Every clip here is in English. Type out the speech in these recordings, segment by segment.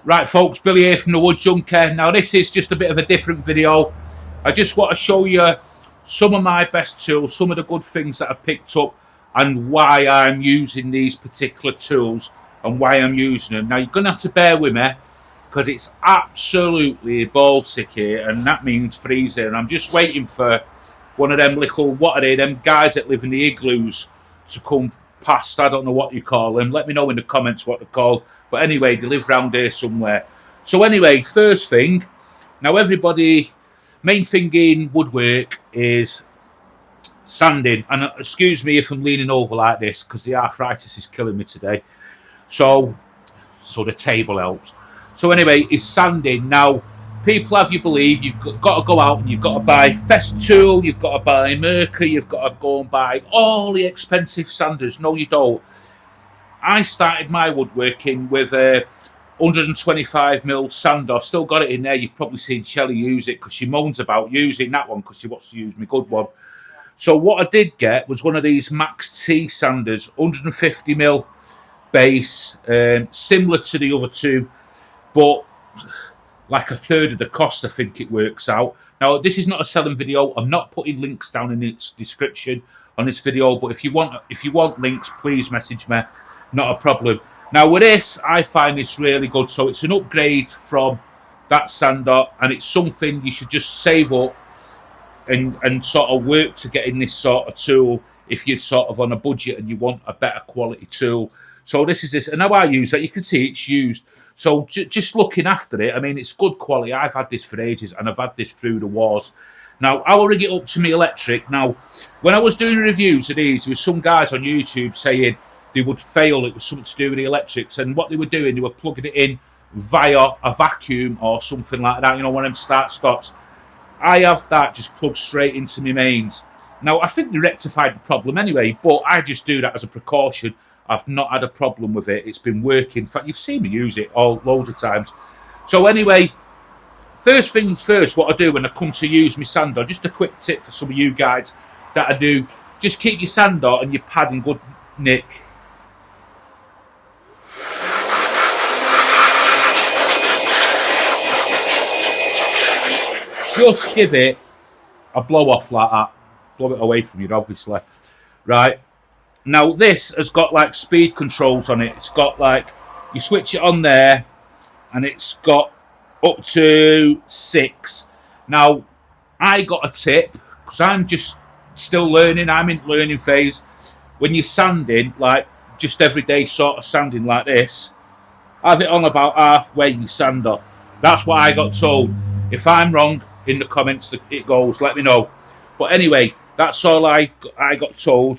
Right folks, Billy here from the Wood Junker. Now this is just a bit of a different video. I just want to show you some of my best tools, some of the good things that I've picked up and why I'm using these particular tools and why I'm using them. Now you're going to have to bear with me because it's absolutely Baltic here, and that means freezing. And I'm just waiting for one of them little, what are they, them guys that live in the igloos to come past. I don't know what you call them. Let me know in the comments what they're called. But anyway, they live round here somewhere. So anyway, first thing, now everybody, main thing in woodwork is sanding. And excuse me if I'm leaning over like this because the arthritis is killing me today. So the table helps. So anyway, it's sanding. Now, people have you believe you've got to go out and you've got to buy Festool, you've got to buy Merker, you've got to go and buy all the expensive sanders. No, you don't. I started my woodworking with a 125mm sander. I've still got it in there. You've probably seen Shelley use it because she moans about using that one because she wants to use my good one. So what I did get was one of these Max T sanders, 150mm base, similar to the other two, but like a third of the cost, I think it works out. Now, this is not a selling video. I'm not putting links down in its description on this video, but if you want links, please message me. Not a problem. Now with this, I find this really good. So it's an upgrade from that sander, and it's something you should just save up and sort of work to get in this sort of tool if you're sort of on a budget and you want a better quality tool. So this is this, and how I use that, you can see it's used. So just looking after it, I mean, it's good quality. I've had this for ages, and I've had this through the wars. Now, I will rig it up to me electric. Now, when I was doing reviews of these, there were some guys on YouTube saying they would fail. It was something to do with the electrics. And what they were doing, they were plugging it in via a vacuum or something like that. You know, one of them start-stops. I have that just plugged straight into my mains. Now, I think they rectified the problem anyway, but I just do that as a precaution. I've not had a problem with it. It's been working. In fact, you've seen me use it loads of times. So anyway, first things first, what I do when I come to use my sander, just a quick tip for some of you guys that I do, just keep your sander and your pad in good nick. Just give it a blow off like that. Blow it away from you, obviously. Right. Now this has got like speed controls on it. It's got like, you switch it on there and it's got up to 6. Now I got a tip because I'm just still learning. I'm in learning phase. When you're sanding, like just everyday sort of sanding like this, have it on about halfway your sander. That's what I got told. If I'm wrong, in the comments it goes, let me know. But anyway, that's all I got told.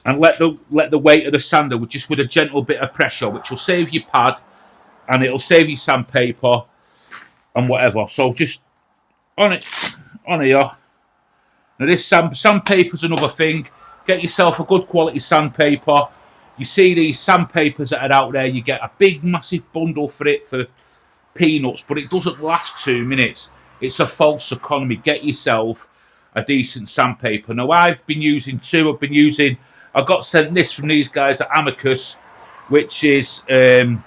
And let the weight of the sander just with a gentle bit of pressure, which will save your pad and it'll save you sandpaper and whatever. So just on here. Now this sandpaper's another thing. Get yourself a good quality sandpaper. You see these sandpapers that are out there, you get a big massive bundle for it for peanuts, but it doesn't last 2 minutes. It's a false economy. Get yourself a decent sandpaper. Now I've been using two. I got sent this from these guys at Amicus, which is a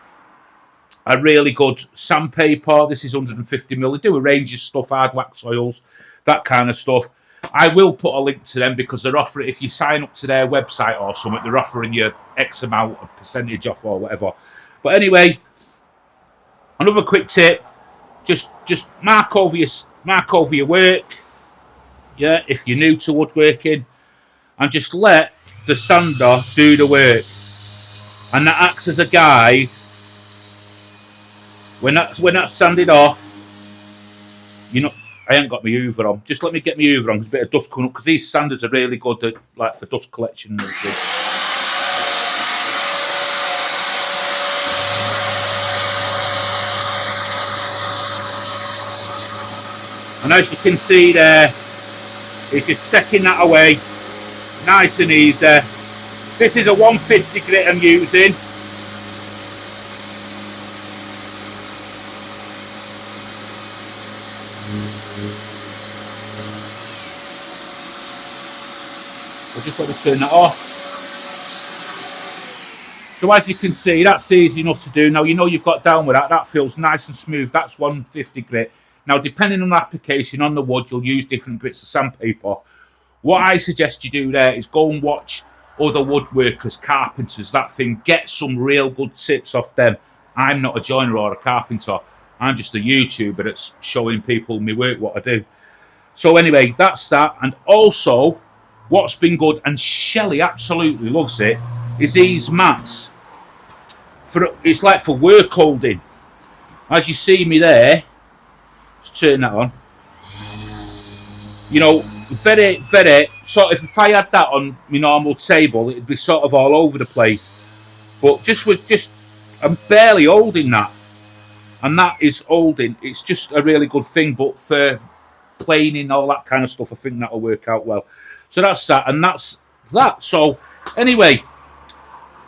really good sandpaper. This is 150mm. They do a range of stuff, hard wax oils, that kind of stuff. I will put a link to them because they're offering, if you sign up to their website or something, they're offering you X amount of percentage off or whatever. But anyway, another quick tip: just mark over your work. Yeah, if you're new to woodworking, and just let the sander do the work, and that acts as a guide. When that's sanded off, you know, I ain't got my Hoover on. Just let me get my Hoover on. There's a bit of dust coming up because these sanders are really good at, like, for dust collection and everything. And as you can see there, it's just taking that away, nice and easy. This is a 150 grit I'm using. So just got to turn that off. So as you can see, that's easy enough to do. Now, you know you've got down with that. That feels nice and smooth. That's 150 grit. Now, depending on the application on the wood, you'll use different grits of sandpaper. What I suggest you do there is go and watch other woodworkers, carpenters, that thing. Get some real good tips off them. I'm not a joiner or a carpenter. I'm just a YouTuber that's showing people my work, what I do. So anyway, that's that. And also, what's been good, and Shelley absolutely loves it, is these mats. It's like for work holding. As you see me there, let's turn that on. You know, very, very, sort of, if I had that on my normal table, it'd be sort of all over the place. But I'm barely holding that. And that is holding. It's just a really good thing, but for planing, all that kind of stuff, I think that'll work out well. So that's that, and that's that. So anyway,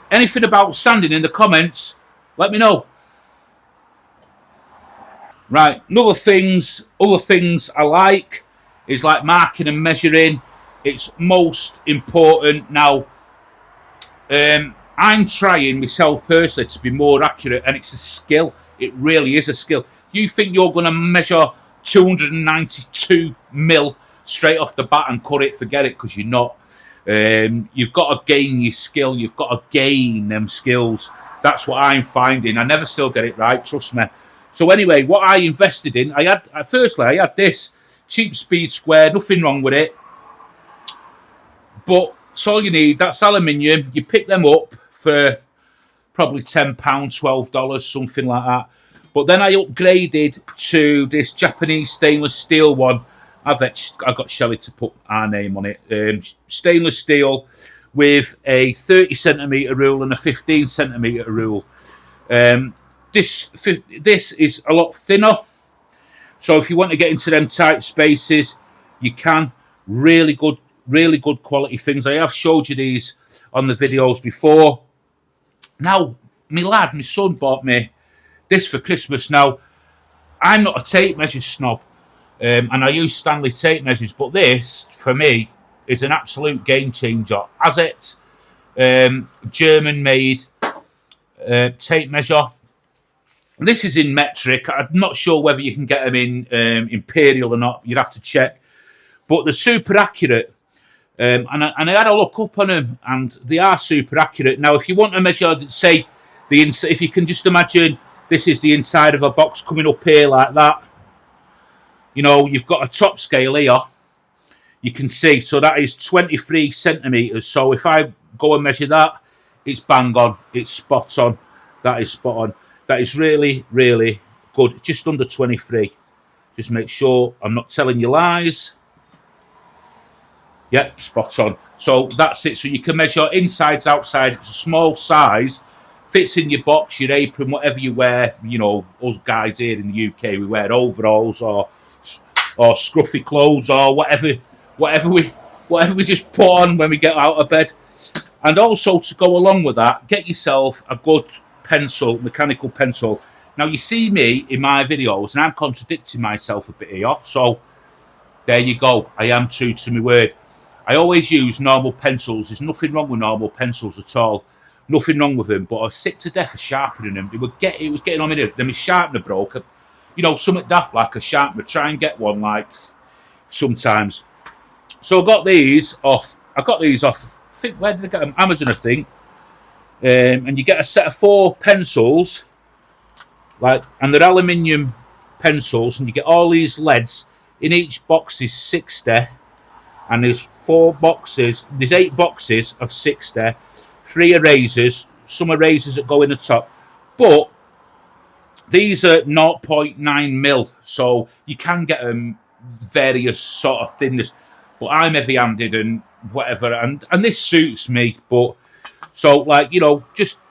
anything about sanding in the comments, let me know. Right, other things I like is like marking and measuring. It's most important. Now, I'm trying myself personally to be more accurate, and it's a skill. It really is a skill. You think you're going to measure 292 mil straight off the bat and cut it, forget it, because you're not. You've got to gain your skill. You've got to gain them skills. That's what I'm finding. I never still get it right, trust me. So anyway, what I invested in, I had this cheap speed square, nothing wrong with it. But it's all you need. That's aluminium. You pick them up for probably £10, $12, something like that. But then I upgraded to this Japanese stainless steel one. I got Shelley to put our name on it. Stainless steel with a 30 centimetre rule and a 15 centimetre rule. This is a lot thinner. So if you want to get into them tight spaces, you can. Really good quality things. I have showed you these on the videos before. Now, my son bought me this for Christmas. Now, I'm not a tape measure snob, and I use Stanley tape measures, but this, for me, is an absolute game changer. As it's German-made tape measure. This is in metric. I'm not sure whether you can get them in imperial or not. You'd have to check. But they're super accurate. And I had a look up on them, and they are super accurate. Now, if you want to measure, say, if you can just imagine this is the inside of a box coming up here like that. You know, you've got a top scale here. You can see, so that is 23 centimetres. So if I go and measure that, it's bang on. It's spot on. That is spot on. That is really, really good. It's just under 23. Just make sure I'm not telling you lies. Yep, spot on. So that's it. So you can measure insides, outside. It's a small size. Fits in your box, your apron, whatever you wear. You know, us guys here in the UK, we wear overalls or scruffy clothes or whatever we just put on when we get out of bed. And also, to go along with that, get yourself a good pencil, mechanical pencil. Now, you see me in my videos, and I'm contradicting myself a bit here. So, there you go. I am true to my word. I always use normal pencils. There's nothing wrong with normal pencils at all. Nothing wrong with them. But I was sick to death of sharpening them. It was getting on me. Then my sharpener broke. You know, something daft like a sharpener. Try and get one, like, sometimes. So I got these off. I think, where did I get them? Amazon, I think. And you get a set of 4 pencils, like, and they're aluminium pencils, and you get all these leads. In each box is 60, and there's 4 boxes. There's 8 boxes of 60. 3 erasers. Some erasers that go in the top, but these are 0.9 mil, so you can get them various sort of thinness. But I'm heavy-handed and whatever, and this suits me. But so, like, you know, just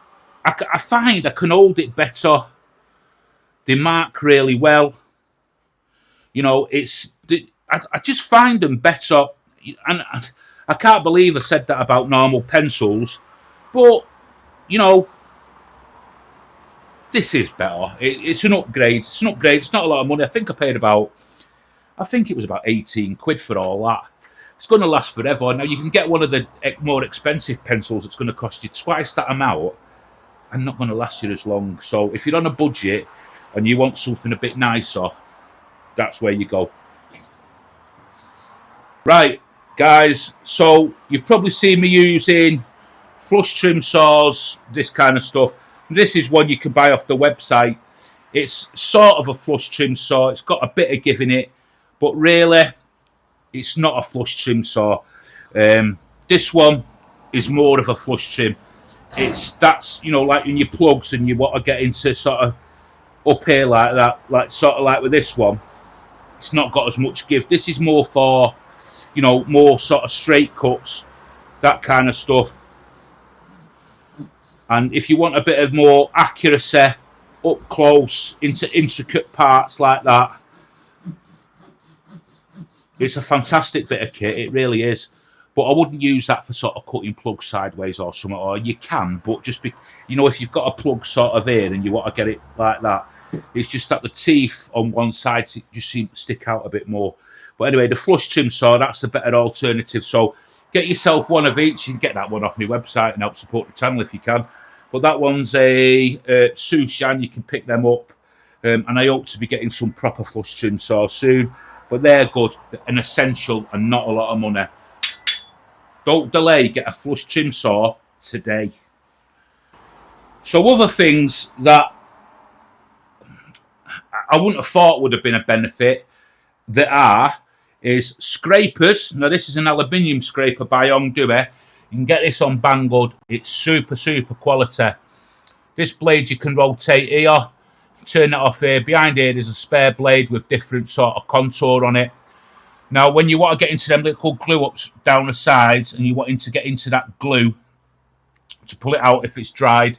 I find I can hold it better. They mark really well. You know, I just find them better, and I can't believe I said that about normal pencils. But you know, this is better. It's an upgrade. It's an upgrade. It's not a lot of money. I think it was about 18 quid for all that. It's going to last forever. Now, you can get one of the more expensive pencils that's going to cost you twice that amount, and not going to last you as long. So if you're on a budget and you want something a bit nicer, that's where you go. Right, guys, so you've probably seen me using flush trim saws, this kind of stuff. This is one you can buy off the website. It's sort of a flush trim saw. It's got a bit of give in it, but really, it's not a flush trim saw. This one is more of a flush trim. That's, you know, like in your plugs and you want to get into sort of up here like that, like sort of like with this one. It's not got as much give. This is more for, you know, more sort of straight cuts, that kind of stuff. And if you want a bit of more accuracy up close into intricate parts like that, it's a fantastic bit of kit. It really is. But I wouldn't use that for sort of cutting plugs sideways or something. Or you can, but just be, you know, if you've got a plug sort of here and you want to get it like that, it's just that the teeth on one side just seem to stick out a bit more. But anyway, the flush trim saw, that's the better alternative. So get yourself one of each. You can get that one off my website and help support the channel if you can. But that one's a Sushan. You can pick them up. And I hope to be getting some proper flush trim saws soon. But they're good, an essential and not a lot of money. Don't delay, get a flush trim saw today. So other things that I wouldn't have thought would have been a benefit is scrapers. Now this is an aluminium scraper by Ongdui. You can get this on Banggood. It's super, super quality. This blade you can rotate here, turn it off here. Behind here there's a spare blade with different sort of contour on it. Now when you want to get into them little glue ups down the sides and you want to get into that glue to pull it out if it's dried,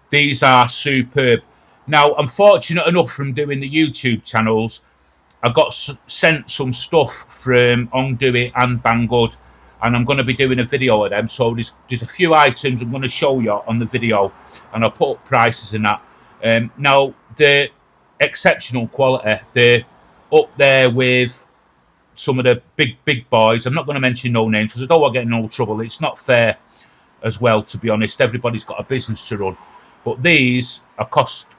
these are superb. Now I'm fortunate enough from doing the YouTube channels, I got sent some stuff from Ongdui and Banggood, and I'm going to be doing a video of them. So there's a few items I'm going to show you on the video, and I'll put up prices in that. Now the exceptional quality, they're up there with some of the big boys. I'm not going to mention no names because I don't want to get in no trouble. It's not fair as well, to be honest. Everybody's got a business to run, but these are cost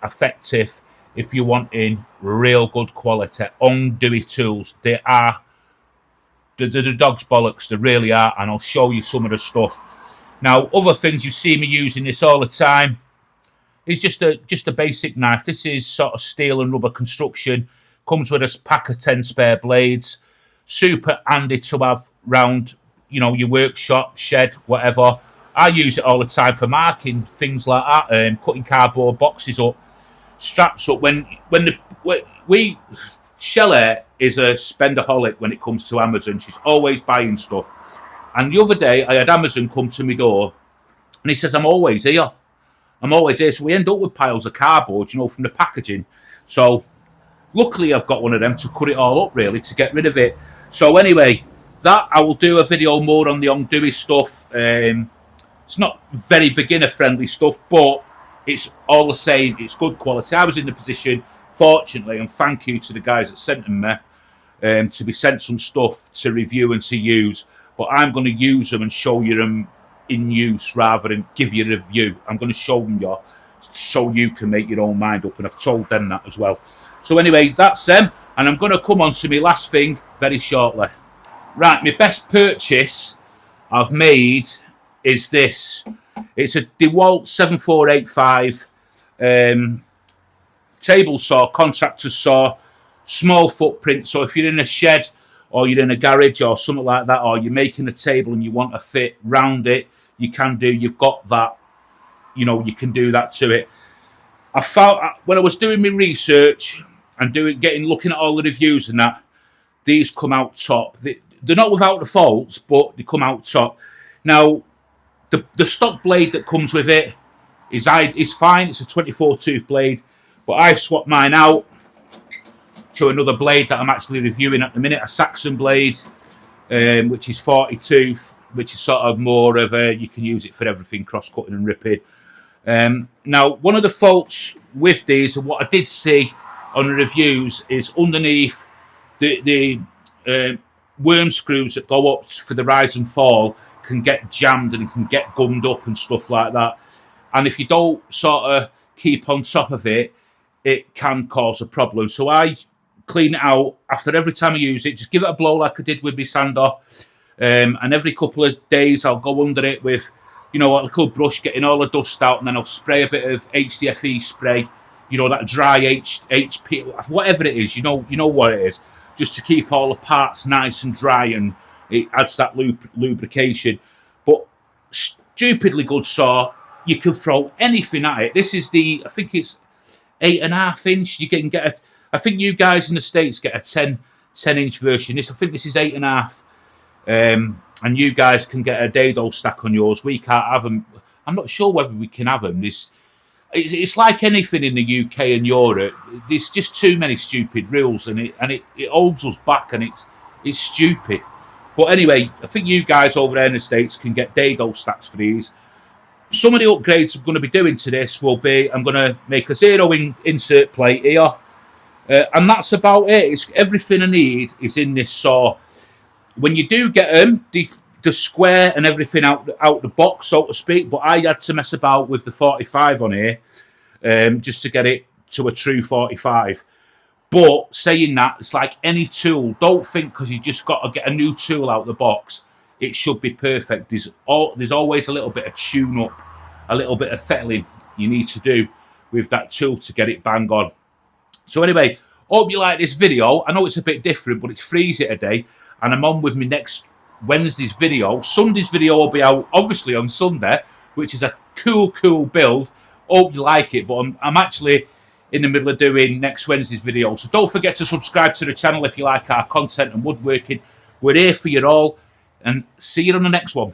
effective if you're wanting real good quality. Ongdui tools, they are the dog's bollocks, they really are, and I'll show you some of the stuff. Now other things, you see me using this all the time, is just a basic knife. This is sort of steel and rubber construction, comes with a pack of 10 spare blades, super handy to have round, you know, your workshop, shed, whatever. I use it all the time for marking things like that, cutting cardboard boxes up, straps up. Shelley is a spenderholic when it comes to Amazon. She's always buying stuff. And the other day, I had Amazon come to my door, and he says, I'm always here. I'm always here. So we end up with piles of cardboard, you know, from the packaging. So luckily, I've got one of them to cut it all up, really, to get rid of it. So anyway, that I will do a video more on the Ongdui stuff. It's not very beginner-friendly stuff, but it's all the same. It's good quality. I was in the position, fortunately, and thank you to the guys that sent them me, to be sent some stuff to review and to use. But I'm going to use them and show you them in use rather than give you a review. I'm going to show them you so you can make your own mind up, and I've told them that as well. So anyway, that's them, and I'm going to come on to my last thing very shortly. Right, my best purchase I've made is this. It's a DeWalt 7485 table saw, contractor saw, small footprint. So if you're in a shed or you're in a garage or something like that, or you're making a table and you want to fit round it, you can do. You've got that, you know, you can do that to it. I found when I was doing my research and looking at all the reviews and that, these come out top. They're not without the faults, but they come out top. Now, the stock blade that comes with it is fine. It's a 24 tooth blade, but I've swapped mine out to another blade that I'm actually reviewing at the minute, a Saxon blade, which is 40 tooth, which is sort of more of a, you can use it for everything, cross-cutting and ripping. Now, one of the faults with these, and what I did see on the reviews, is underneath the worm screws that go up for the rise and fall can get jammed and can get gummed up and stuff like that. and if you don't sort of keep on top of it, it can cause a problem. So I clean it out after every time I use it. Just give it a blow like I did with my sander, and every couple of days I'll go under it with, you know, a little brush, getting all the dust out, and then I'll spray a bit of HDFE spray, you know, that dry HP, whatever it is, you know what it is, just to keep all the parts nice and dry, and it adds that lubrication. But stupidly good saw. You can throw anything at it. This is I think it's 8.5 inch. You can get I think you guys in the States get a 10 inch version. I think this is 8.5. And you guys can get a dado stack on yours. We can't have them. I'm not sure whether we can have them. It's like anything in the UK and Europe. There's just too many stupid rules, and it holds us back, and it's stupid. But anyway, I think you guys over there in the States can get dado stacks for these. Some of the upgrades I'm going to be doing to this will be, I'm going to make a 0 insert plate here, and that's about it. It's everything I need is in this saw. When you do get them, the square and everything out the box, so to speak, but I had to mess about with the 45 on here, just to get it to a true 45. But saying that, it's like any tool. Don't think because you just got to get a new tool out of the box, it should be perfect. There's always a little bit of tune up, a little bit of fettling you need to do with that tool to get it bang on. So anyway, hope you like this video. I know it's a bit different, but it's freeze it a day, and I'm on with my next Wednesday's video. Sunday's video will be out obviously on Sunday, which is a cool build. Hope you like it, but I'm actually in the middle of doing next Wednesday's video. So don't forget to subscribe to the channel if you like our content and woodworking. We're here for you all, and see you on the next one.